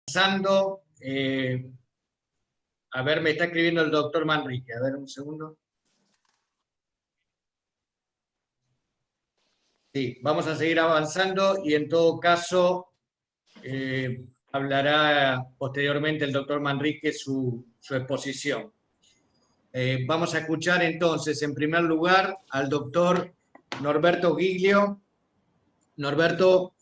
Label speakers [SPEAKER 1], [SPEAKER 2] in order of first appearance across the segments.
[SPEAKER 1] Avanzando, a ver, me está escribiendo el doctor Manrique, a ver un segundo. Sí, vamos a seguir avanzando y en todo caso hablará posteriormente el doctor Manrique su exposición. Vamos a escuchar entonces en primer lugar al doctor Norberto Giglio. Norberto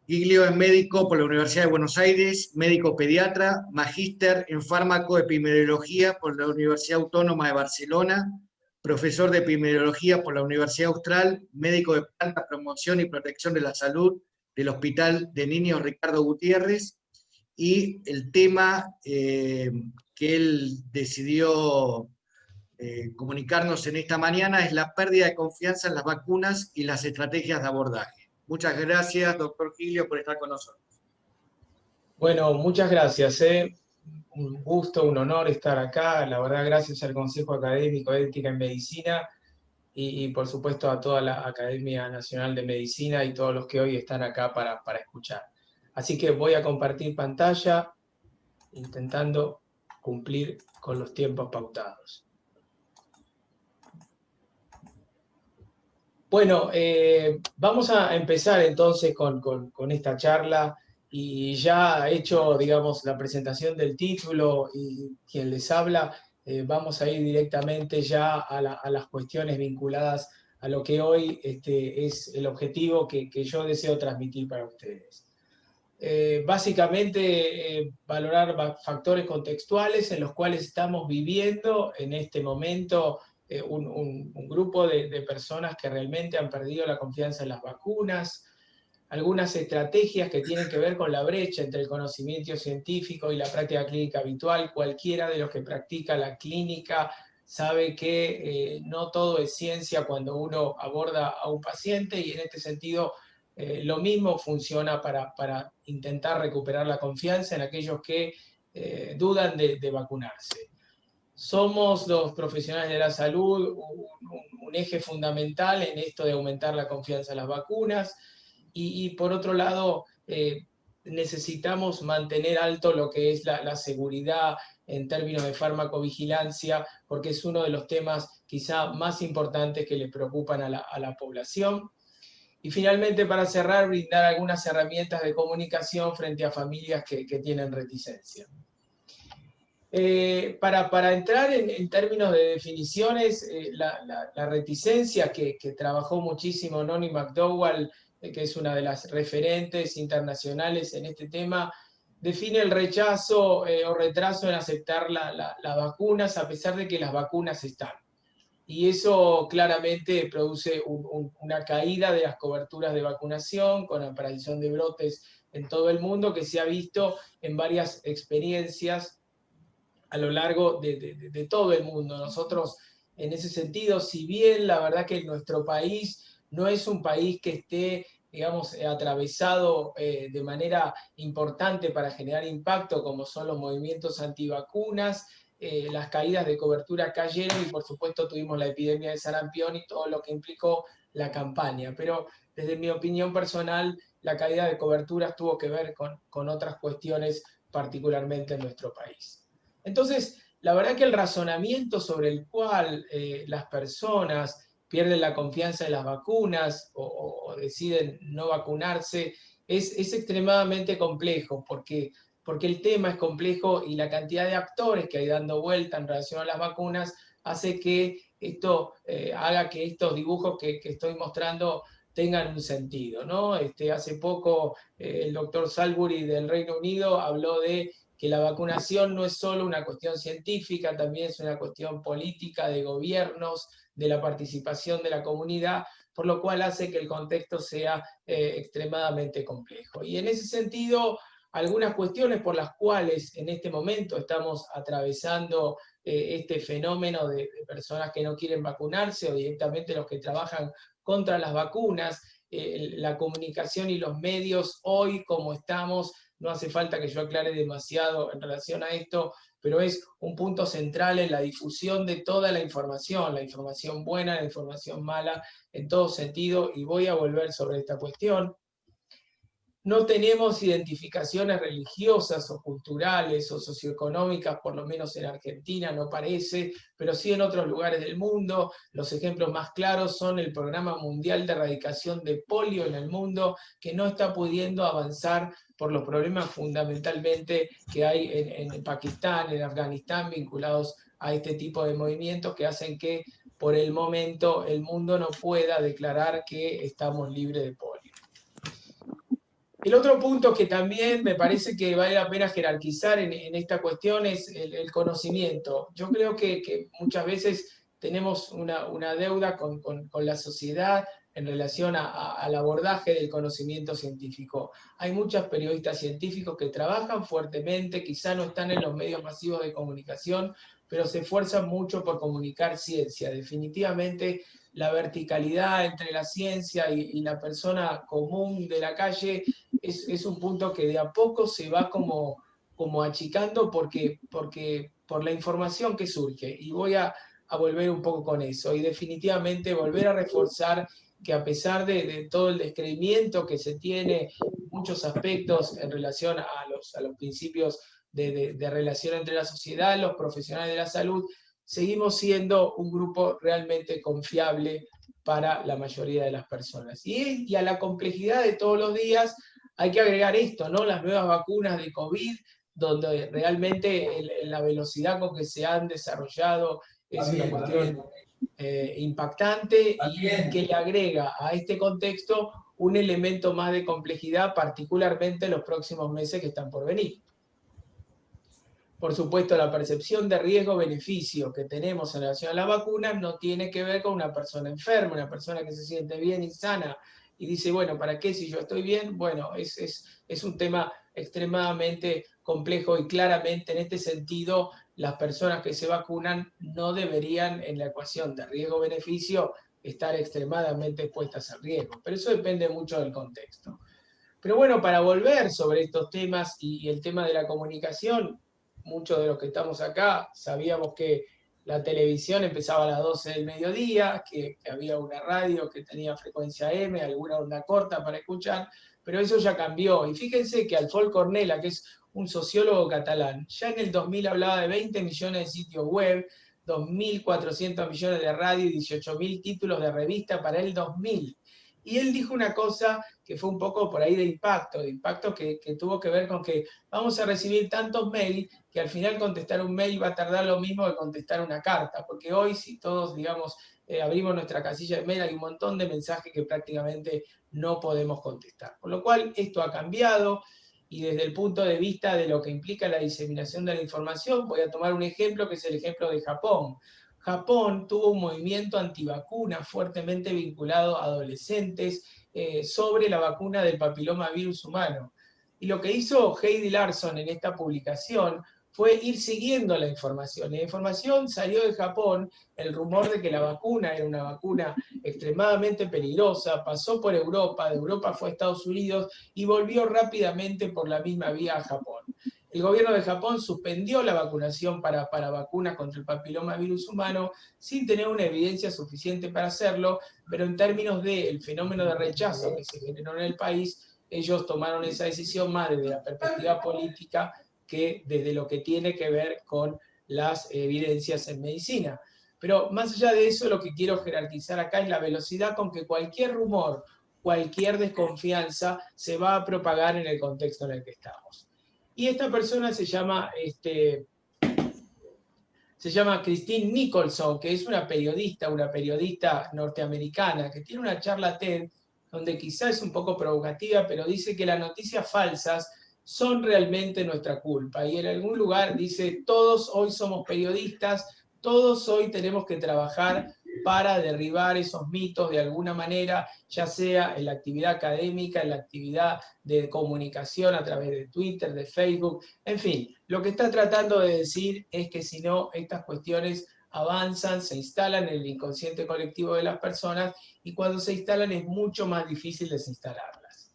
[SPEAKER 1] Giglio es médico por la Universidad de Buenos Aires, médico pediatra, magíster en fármaco-epidemiología por la Universidad Autónoma de Barcelona, profesor de epidemiología por la Universidad Austral, médico de planta, promoción y protección de la salud del Hospital de Niños Ricardo Gutiérrez, y el tema que él decidió comunicarnos en esta mañana es la pérdida de confianza en las vacunas y las estrategias de abordaje. Muchas gracias, doctor Giglio, por estar con nosotros.
[SPEAKER 2] Bueno, muchas gracias. Un gusto, un honor estar acá. La verdad, gracias al Consejo Académico de Ética en Medicina y por supuesto a toda la Academia Nacional de Medicina y todos los que hoy están acá para escuchar. Así que voy a compartir pantalla intentando cumplir con los tiempos pautados. Bueno, vamos a empezar entonces con esta charla y ya hecho, digamos, la presentación del título y quien les habla, vamos a ir directamente ya a las cuestiones vinculadas a lo que hoy es el objetivo que yo deseo transmitir para ustedes. Básicamente, valorar factores contextuales en los cuales estamos viviendo en este momento un grupo de personas que realmente han perdido la confianza en las vacunas, algunas estrategias que tienen que ver con la brecha entre el conocimiento científico y la práctica clínica habitual. Cualquiera de los que practica la clínica sabe que no todo es ciencia cuando uno aborda a un paciente, y en este sentido lo mismo funciona para intentar recuperar la confianza en aquellos que dudan de vacunarse. Somos los profesionales de la salud un eje fundamental en esto de aumentar la confianza en las vacunas y por otro lado necesitamos mantener alto lo que es la seguridad en términos de farmacovigilancia, porque es uno de los temas quizá más importantes que le preocupan a la población. Y finalmente, para cerrar, brindar algunas herramientas de comunicación frente a familias que tienen reticencia. Para entrar en términos de definiciones, la reticencia que trabajó muchísimo Noni McDowell, que es una de las referentes internacionales en este tema, define el rechazo o retraso en aceptar las vacunas a pesar de que las vacunas están. Y eso claramente produce una caída de las coberturas de vacunación con aparición de brotes en todo el mundo, que se ha visto en varias experiencias a lo largo de todo el mundo. Nosotros, en ese sentido, si bien la verdad que nuestro país no es un país que esté, digamos, atravesado de manera importante para generar impacto, como son los movimientos antivacunas, las caídas de cobertura cayeron y por supuesto tuvimos la epidemia de sarampión y todo lo que implicó la campaña. Pero desde mi opinión personal, la caída de coberturas tuvo que ver con otras cuestiones, particularmente en nuestro país. Entonces, la verdad que el razonamiento sobre el cual las personas pierden la confianza en las vacunas o deciden no vacunarse es extremadamente complejo, porque el tema es complejo y la cantidad de actores que hay dando vuelta en relación a las vacunas hace que esto haga que estos dibujos que estoy mostrando tengan un sentido, ¿no? Hace poco el doctor Salisbury del Reino Unido habló de que la vacunación no es solo una cuestión científica, también es una cuestión política, de gobiernos, de la participación de la comunidad, por lo cual hace que el contexto sea extremadamente complejo. Y en ese sentido, algunas cuestiones por las cuales en este momento estamos atravesando este fenómeno de personas que no quieren vacunarse o directamente los que trabajan contra las vacunas, la comunicación y los medios hoy como estamos. No hace falta que yo aclare demasiado en relación a esto, pero es un punto central en la difusión de toda la información buena, la información mala, en todo sentido, y voy a volver sobre esta cuestión. no tenemos identificaciones religiosas o culturales o socioeconómicas, por lo menos en Argentina no parece, pero sí en otros lugares del mundo. Los ejemplos más claros son el Programa Mundial de Erradicación de Polio en el mundo, que no está pudiendo avanzar por los problemas fundamentalmente que hay en Pakistán, en Afganistán, vinculados a este tipo de movimientos que hacen que por el momento el mundo no pueda declarar que estamos libres de polio. El otro punto que también me parece que vale la pena jerarquizar en esta cuestión es el conocimiento. Yo creo que muchas veces tenemos una deuda con la sociedad en relación al abordaje del conocimiento científico. Hay muchos periodistas científicos que trabajan fuertemente, quizá no están en los medios masivos de comunicación, pero se esfuerzan mucho por comunicar ciencia. Definitivamente la verticalidad entre la ciencia y la persona común de la calle es un punto que de a poco se va como achicando por la información que surge. Y voy a volver un poco con eso. Y definitivamente volver a reforzar que a pesar de todo el descreimiento que se tiene en muchos aspectos en relación a los principios de relación entre la sociedad, los profesionales de la salud, seguimos siendo un grupo realmente confiable para la mayoría de las personas. Y a la complejidad de todos los días hay que agregar esto, ¿no? Las nuevas vacunas de COVID, donde realmente la velocidad con que se han desarrollado es una cuestión impactante y que le agrega a este contexto un elemento más de complejidad, particularmente en los próximos meses que están por venir. Por supuesto, la percepción de riesgo-beneficio que tenemos en relación a la vacuna no tiene que ver con una persona enferma, una persona que se siente bien y sana y dice, bueno, ¿para qué si yo estoy bien? Bueno, es un tema extremadamente complejo y claramente en este sentido las personas que se vacunan no deberían en la ecuación de riesgo-beneficio estar extremadamente expuestas al riesgo, pero eso depende mucho del contexto. Pero bueno, para volver sobre estos temas y el tema de la comunicación, muchos de los que estamos acá sabíamos que la televisión empezaba a las 12 del mediodía, que había una radio que tenía frecuencia M, alguna onda corta para escuchar, pero eso ya cambió. Y fíjense que Alfol Cornella, que es un sociólogo catalán, ya en el 2000 hablaba de 20 millones de sitios web, 2.400 millones de radio y 18.000 títulos de revista para el 2000. Y él dijo una cosa que fue un poco por ahí de impacto que tuvo que ver con que vamos a recibir tantos mails que al final contestar un mail va a tardar lo mismo que contestar una carta, porque hoy si todos, digamos, abrimos nuestra casilla de mail hay un montón de mensajes que prácticamente no podemos contestar. Con lo cual esto ha cambiado y desde el punto de vista de lo que implica la diseminación de la información, voy a tomar un ejemplo que es el ejemplo de Japón. Japón tuvo un movimiento antivacuna fuertemente vinculado a adolescentes sobre la vacuna del papiloma virus humano. Y lo que hizo Heidi Larson en esta publicación fue ir siguiendo la información. La información salió de Japón, el rumor de que la vacuna era una vacuna extremadamente peligrosa, pasó por Europa, de Europa fue a Estados Unidos y volvió rápidamente por la misma vía a Japón. El gobierno de Japón suspendió la vacunación para vacunas contra el papiloma virus humano sin tener una evidencia suficiente para hacerlo, pero en términos del fenómeno de rechazo que se generó en el país, ellos tomaron esa decisión más desde la perspectiva política que desde lo que tiene que ver con las evidencias en medicina. Pero más allá de eso, lo que quiero jerarquizar acá es la velocidad con que cualquier rumor, cualquier desconfianza se va a propagar en el contexto en el que estamos. Y esta persona se llama Christine Nicholson, que es una periodista norteamericana, que tiene una charla TED, donde quizás es un poco provocativa, pero dice que las noticias falsas son realmente nuestra culpa. Y en algún lugar dice, todos hoy somos periodistas, todos hoy tenemos que trabajar para derribar esos mitos de alguna manera, ya sea en la actividad académica, en la actividad de comunicación a través de Twitter, de Facebook, en fin. Lo que está tratando de decir es que si no, estas cuestiones avanzan, se instalan en el inconsciente colectivo de las personas y cuando se instalan es mucho más difícil desinstalarlas.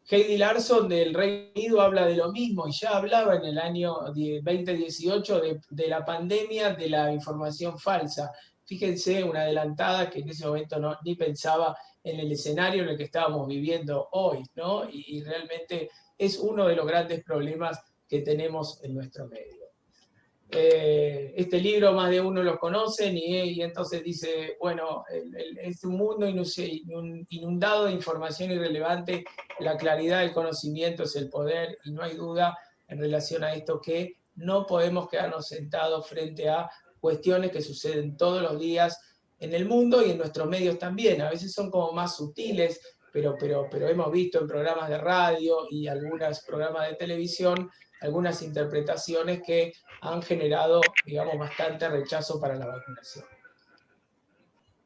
[SPEAKER 2] Heidi Larson del Reino Unido habla de lo mismo y ya hablaba en el año 2018 de la pandemia de la información falsa. Fíjense, una adelantada que en ese momento ni pensaba en el escenario en el que estábamos viviendo hoy, ¿no? Y realmente es uno de los grandes problemas que tenemos en nuestro medio. Este libro más de uno lo conocen y entonces dice, bueno, es un mundo inundado de información irrelevante, la claridad del conocimiento es el poder, y no hay duda en relación a esto que no podemos quedarnos sentados frente a cuestiones que suceden todos los días en el mundo y en nuestros medios también. A veces son como más sutiles, pero hemos visto en programas de radio y algunos programas de televisión algunas interpretaciones que han generado, digamos, bastante rechazo para la vacunación.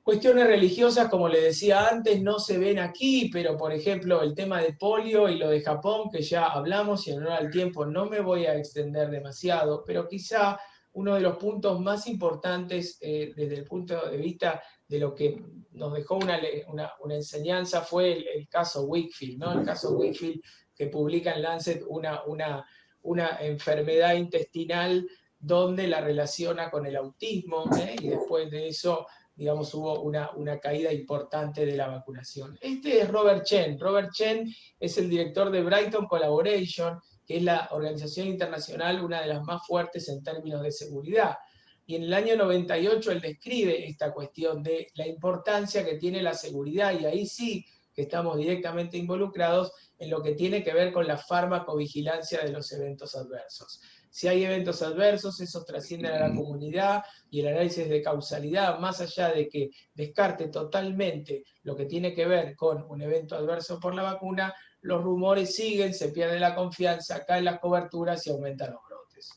[SPEAKER 2] Cuestiones religiosas, como les decía antes, no se ven aquí, pero por ejemplo el tema de polio y lo de Japón, que ya hablamos y en honor al tiempo no me voy a extender demasiado, pero quizá uno de los puntos más importantes desde el punto de vista de lo que nos dejó una enseñanza fue el caso Wakefield, ¿no? El caso Wakefield que publica en Lancet una enfermedad intestinal donde la relaciona con el autismo, y después de eso, digamos, hubo una caída importante de la vacunación. Este es Robert Chen. Robert Chen es el director de Brighton Collaboration, que es la organización internacional, una de las más fuertes en términos de seguridad. Y en el año 98 él describe esta cuestión de la importancia que tiene la seguridad, y ahí sí que estamos directamente involucrados en lo que tiene que ver con la farmacovigilancia de los eventos adversos. Si hay eventos adversos, esos trascienden a la comunidad y el análisis de causalidad, más allá de que descarte totalmente lo que tiene que ver con un evento adverso por la vacuna, los rumores siguen, se pierde la confianza, caen las coberturas y aumentan los brotes.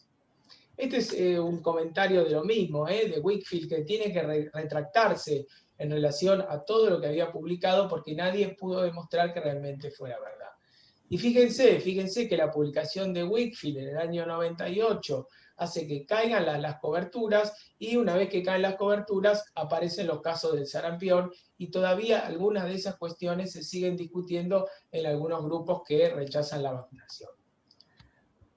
[SPEAKER 2] Este es un comentario de lo mismo, de Wakefield, que tiene que retractarse en relación a todo lo que había publicado porque nadie pudo demostrar que realmente fuera verdad. Y fíjense que la publicación de Wakefield en el año 98 hace que caigan las coberturas, y una vez que caen las coberturas aparecen los casos del sarampión, y todavía algunas de esas cuestiones se siguen discutiendo en algunos grupos que rechazan la vacunación.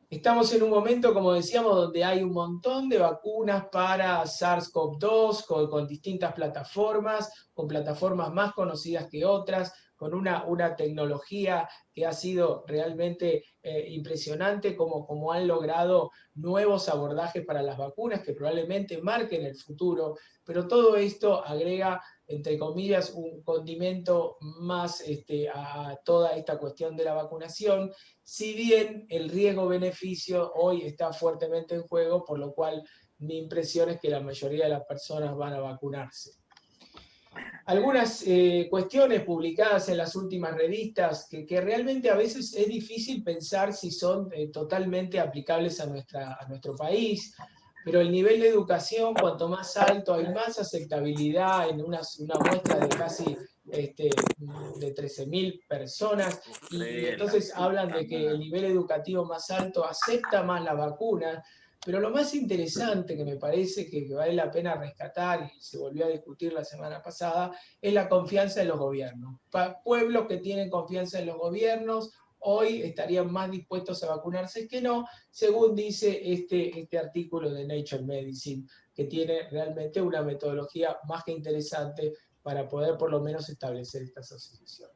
[SPEAKER 2] Estamos en un momento, como decíamos, donde hay un montón de vacunas para SARS-CoV-2 con distintas plataformas, con plataformas más conocidas que otras, con una tecnología que ha sido realmente impresionante, como han logrado nuevos abordajes para las vacunas que probablemente marquen el futuro, pero todo esto agrega, entre comillas, un condimento más a toda esta cuestión de la vacunación, si bien el riesgo-beneficio hoy está fuertemente en juego, por lo cual mi impresión es que la mayoría de las personas van a vacunarse. Algunas cuestiones publicadas en las últimas revistas que realmente a veces es difícil pensar si son totalmente aplicables a nuestro país, pero el nivel de educación, cuanto más alto, hay más aceptabilidad en una muestra de casi de 13.000 personas, y entonces hablan de que el nivel educativo más alto acepta más la vacuna. Pero lo más interesante que me parece que vale la pena rescatar, y se volvió a discutir la semana pasada, es la confianza en los gobiernos. Pueblos que tienen confianza en los gobiernos hoy estarían más dispuestos a vacunarse que no, según dice este artículo de Nature Medicine, que tiene realmente una metodología más que interesante para poder por lo menos establecer estas asociaciones.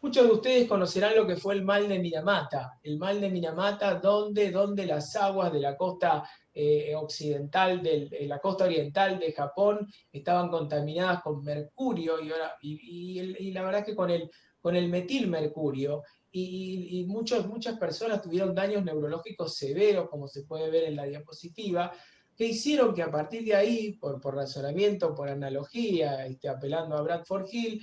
[SPEAKER 2] Muchos de ustedes conocerán lo que fue el mal de Minamata. El mal de Minamata, donde las aguas de la costa occidental, la costa oriental de Japón, estaban contaminadas con mercurio, y la verdad es que con el metilmercurio, y muchas personas tuvieron daños neurológicos severos, como se puede ver en la diapositiva, que hicieron que a partir de ahí, por razonamiento, por analogía, apelando a Bradford Hill,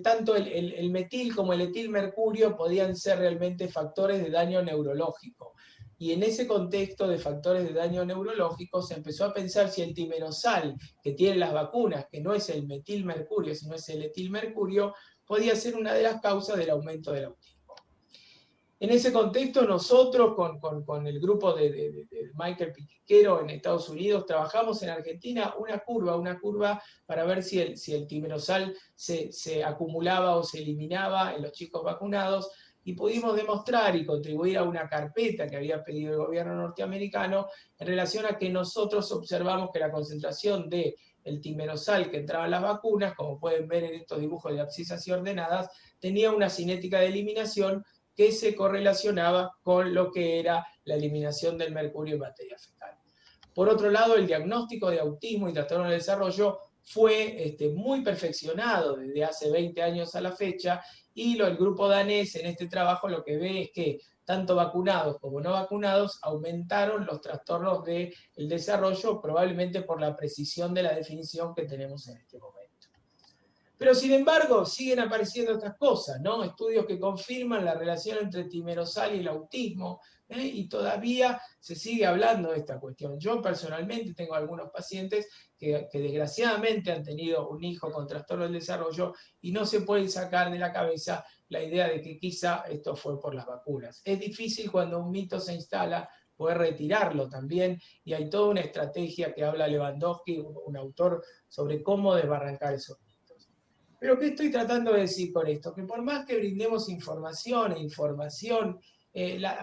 [SPEAKER 2] tanto el metil como el etilmercurio podían ser realmente factores de daño neurológico. Y en ese contexto de factores de daño neurológico se empezó a pensar si el timerosal que tienen las vacunas, que no es el metilmercurio, sino es el etilmercurio, podía ser una de las causas del aumento del autismo. En ese contexto, nosotros con el grupo de Michael Piquero en Estados Unidos trabajamos en Argentina una curva para ver si el timerosal se acumulaba o se eliminaba en los chicos vacunados, y pudimos demostrar y contribuir a una carpeta que había pedido el gobierno norteamericano en relación a que nosotros observamos que la concentración de el timerosal que entraba en las vacunas, como pueden ver en estos dibujos de abscisas y ordenadas, tenía una cinética de eliminación que se correlacionaba con lo que era la eliminación del mercurio en materia fecal. Por otro lado, el diagnóstico de autismo y trastorno del desarrollo fue muy perfeccionado desde hace 20 años a la fecha, y el grupo danés en este trabajo lo que ve es que tanto vacunados como no vacunados aumentaron los trastornos del desarrollo, probablemente por la precisión de la definición que tenemos en este momento. Pero sin embargo, siguen apareciendo otras cosas, ¿no? Estudios que confirman la relación entre timerosal y el autismo, y todavía se sigue hablando de esta cuestión. Yo personalmente tengo algunos pacientes que desgraciadamente han tenido un hijo con trastorno del desarrollo y no se pueden sacar de la cabeza la idea de que quizá esto fue por las vacunas. Es difícil cuando un mito se instala poder retirarlo también, y hay toda una estrategia que habla Lewandowski, un autor, sobre cómo desbarrancar eso. Pero ¿qué estoy tratando de decir con esto? Que por más que brindemos información,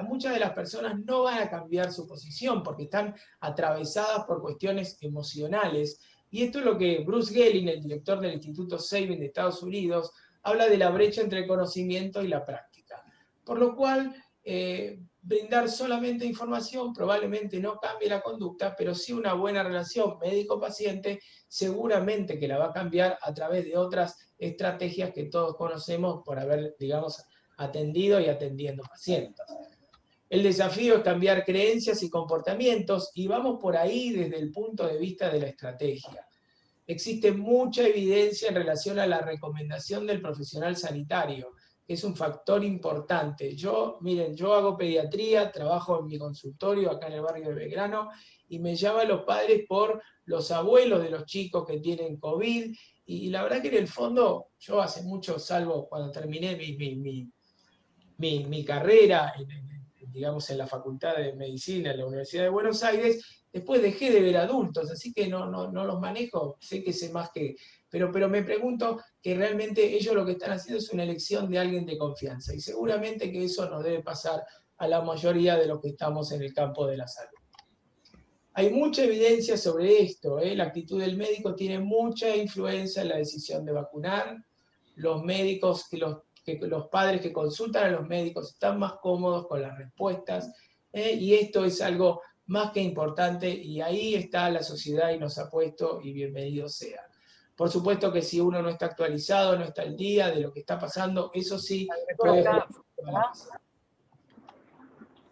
[SPEAKER 2] muchas de las personas no van a cambiar su posición porque están atravesadas por cuestiones emocionales. Y esto es lo que Bruce Gelin, el director del Instituto Sabin de Estados Unidos, habla de la brecha entre el conocimiento y la práctica. Por lo cual, brindar solamente información probablemente no cambie la conducta, pero sí una buena relación médico-paciente seguramente que la va a cambiar a través de otras estrategias que todos conocemos por haber, digamos, atendido y atendiendo pacientes. El desafío es cambiar creencias y comportamientos, y vamos por ahí desde el punto de vista de la estrategia. Existe mucha evidencia en relación a la recomendación del profesional sanitario, que es un factor importante. Miren, yo hago pediatría, trabajo en mi consultorio acá en el barrio de Belgrano, y me llaman los padres por los abuelos de los chicos que tienen COVID, y la verdad que en el fondo, yo hace mucho, salvo cuando terminé mi carrera, digamos, en la Facultad de Medicina en la Universidad de Buenos Aires, después dejé de ver adultos, así que no los manejo, sé que sé más que... Pero me pregunto que realmente ellos lo que están haciendo es una elección de alguien de confianza, y seguramente que eso nos debe pasar a la mayoría de los que estamos en el campo de la salud. Hay mucha evidencia sobre esto, la actitud del médico tiene mucha influencia en la decisión de vacunar. Los médicos, los padres que consultan a los médicos están más cómodos con las respuestas, y esto es algo más que importante, y ahí está la sociedad y nos ha puesto, y bienvenido sea. Por supuesto que si uno no está actualizado, no está al día de lo que está pasando, eso sí puede...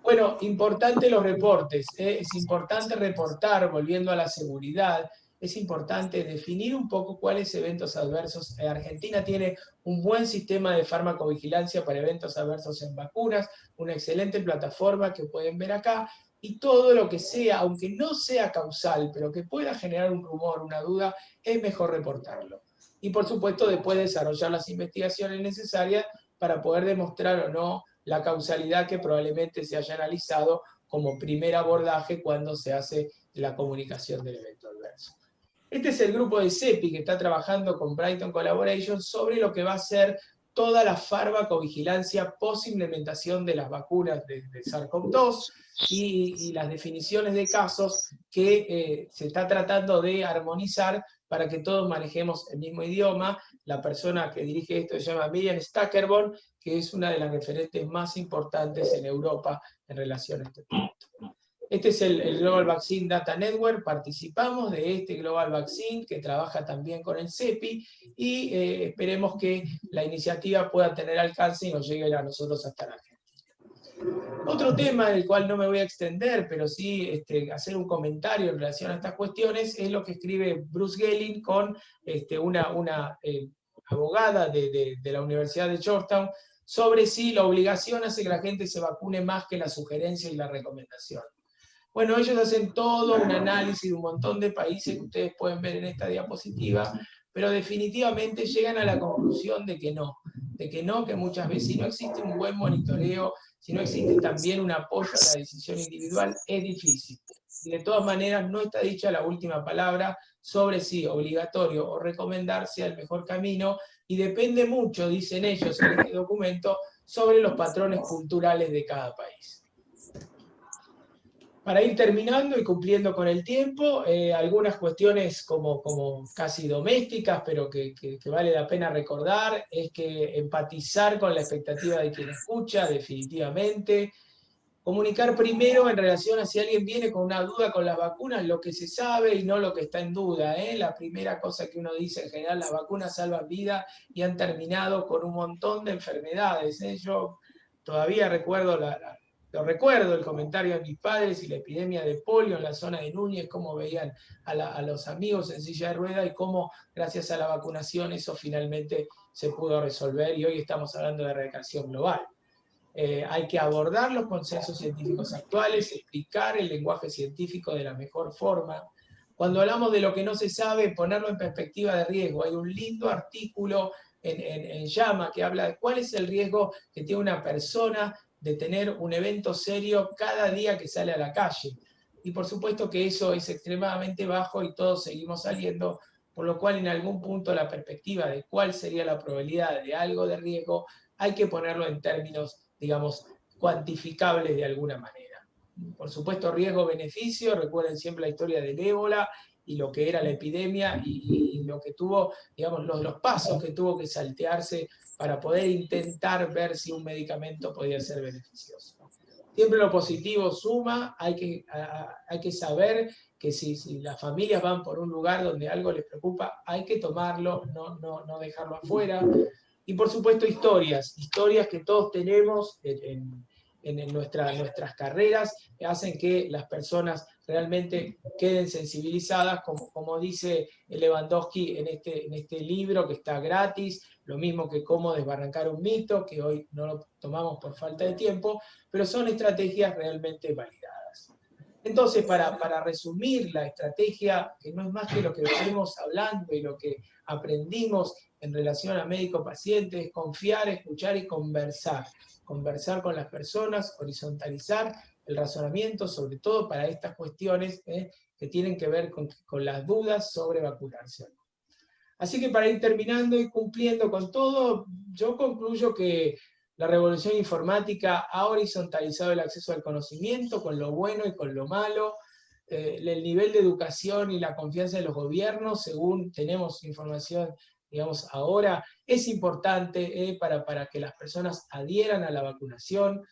[SPEAKER 2] Bueno, importante los reportes, es importante reportar, volviendo a la seguridad, es importante definir un poco cuáles eventos adversos. Argentina tiene un buen sistema de farmacovigilancia para eventos adversos en vacunas, una excelente plataforma que pueden ver acá, y todo lo que sea, aunque no sea causal, pero que pueda generar un rumor, una duda, es mejor reportarlo. Y por supuesto después desarrollar las investigaciones necesarias para poder demostrar o no la causalidad que probablemente se haya analizado como primer abordaje cuando se hace la comunicación del evento adverso. Este es el grupo de CEPI que está trabajando con Brighton Collaboration sobre lo que va a ser toda la farmacovigilancia post-implementación de las vacunas de SARS-CoV-2 y las definiciones de casos que se está tratando de armonizar para que todos manejemos el mismo idioma. La persona que dirige esto se llama Miriam Stackerborn, que es una de las referentes más importantes en Europa en relación a este punto. Este es el Global Vaccine Data Network, participamos de este Global Vaccine que trabaja también con el CEPI, y esperemos que la iniciativa pueda tener alcance y nos llegue a nosotros hasta la Argentina. Otro tema del cual no me voy a extender, pero sí hacer un comentario en relación a estas cuestiones, es lo que escribe Bruce Gelin con una abogada de la Universidad de Georgetown, sobre si la obligación hace que la gente se vacune más que la sugerencia y la recomendación. Bueno, ellos hacen todo un análisis de un montón de países que ustedes pueden ver en esta diapositiva, pero definitivamente llegan a la conclusión de que no, que muchas veces si no existe un buen monitoreo, si no existe también un apoyo a la decisión individual, es difícil. Y de todas maneras no está dicha la última palabra sobre si obligatorio o recomendar sea el mejor camino, y depende mucho, dicen ellos en este documento, sobre los patrones culturales de cada país. Para ir terminando y cumpliendo con el tiempo, algunas cuestiones como casi domésticas, pero que vale la pena recordar, es que empatizar con la expectativa de quien escucha, definitivamente. Comunicar primero en relación a si alguien viene con una duda con las vacunas, lo que se sabe y no lo que está en duda. La primera cosa que uno dice en general, las vacunas salvan vidas y han terminado con un montón de enfermedades. Yo todavía recuerdo el comentario de mis padres y la epidemia de polio en la zona de Núñez, cómo veían a los amigos en silla de ruedas y cómo gracias a la vacunación eso finalmente se pudo resolver y hoy estamos hablando de erradicación global. Hay que abordar los consensos científicos actuales, explicar el lenguaje científico de la mejor forma. Cuando hablamos de lo que no se sabe, ponerlo en perspectiva de riesgo. Hay un lindo artículo en JAMA que habla de cuál es el riesgo que tiene una persona de tener un evento serio cada día que sale a la calle. Y por supuesto que eso es extremadamente bajo y todos seguimos saliendo, por lo cual en algún punto la perspectiva de cuál sería la probabilidad de algo de riesgo hay que ponerlo en términos, digamos, cuantificables de alguna manera. Por supuesto, riesgo-beneficio, recuerden siempre la historia del ébola y lo que era la epidemia y lo que tuvo, digamos, los pasos que tuvo que saltearse para poder intentar ver si un medicamento podía ser beneficioso. Siempre lo positivo suma, hay que saber que si las familias van por un lugar donde algo les preocupa, hay que tomarlo, no dejarlo afuera. Y por supuesto historias que todos tenemos en nuestras carreras, que hacen que las personas realmente queden sensibilizadas, como dice Lewandowski en este libro que está gratis, lo mismo que cómo desbarrancar un mito, que hoy no lo tomamos por falta de tiempo, pero son estrategias realmente validadas. Entonces, para resumir la estrategia, que no es más que lo que venimos hablando y lo que aprendimos en relación a médico-paciente, es confiar, escuchar y conversar. Conversar con las personas, horizontalizar el razonamiento, sobre todo para estas cuestiones que tienen que ver con las dudas sobre vacunarse. Así que para ir terminando y cumpliendo con todo, yo concluyo que la revolución informática ha horizontalizado el acceso al conocimiento con lo bueno y con lo malo. El nivel de educación y la confianza de los gobiernos, según tenemos información, digamos, ahora, es importante para que las personas adhieran a la vacunación.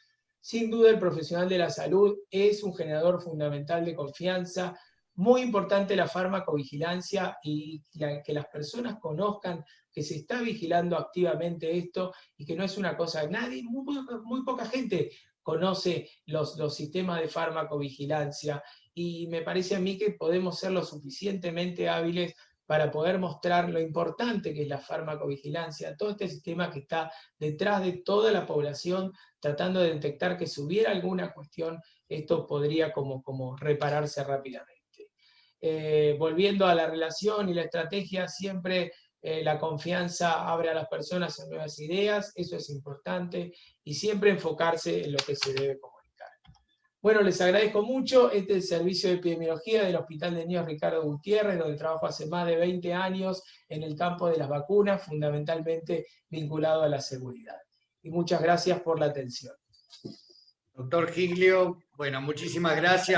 [SPEAKER 2] Sin duda, el profesional de la salud es un generador fundamental de confianza. Muy importante la farmacovigilancia y que las personas conozcan que se está vigilando activamente esto y que no es una cosa, muy poca gente conoce los sistemas de farmacovigilancia y me parece a mí que podemos ser lo suficientemente hábiles para poder mostrar lo importante que es la farmacovigilancia, todo este sistema que está detrás de toda la población tratando de detectar que si hubiera alguna cuestión, esto podría como repararse rápidamente. Volviendo a la relación y la estrategia, siempre la confianza abre a las personas a nuevas ideas, eso es importante, y siempre enfocarse en lo que se debe comunicar. Bueno, les agradezco mucho. Este es el Servicio de Epidemiología del Hospital de Niños Ricardo Gutiérrez, donde trabajo hace más de 20 años en el campo de las vacunas, fundamentalmente vinculado a la seguridad. Y muchas gracias por la atención.
[SPEAKER 1] Doctor Giglio, bueno, muchísimas gracias.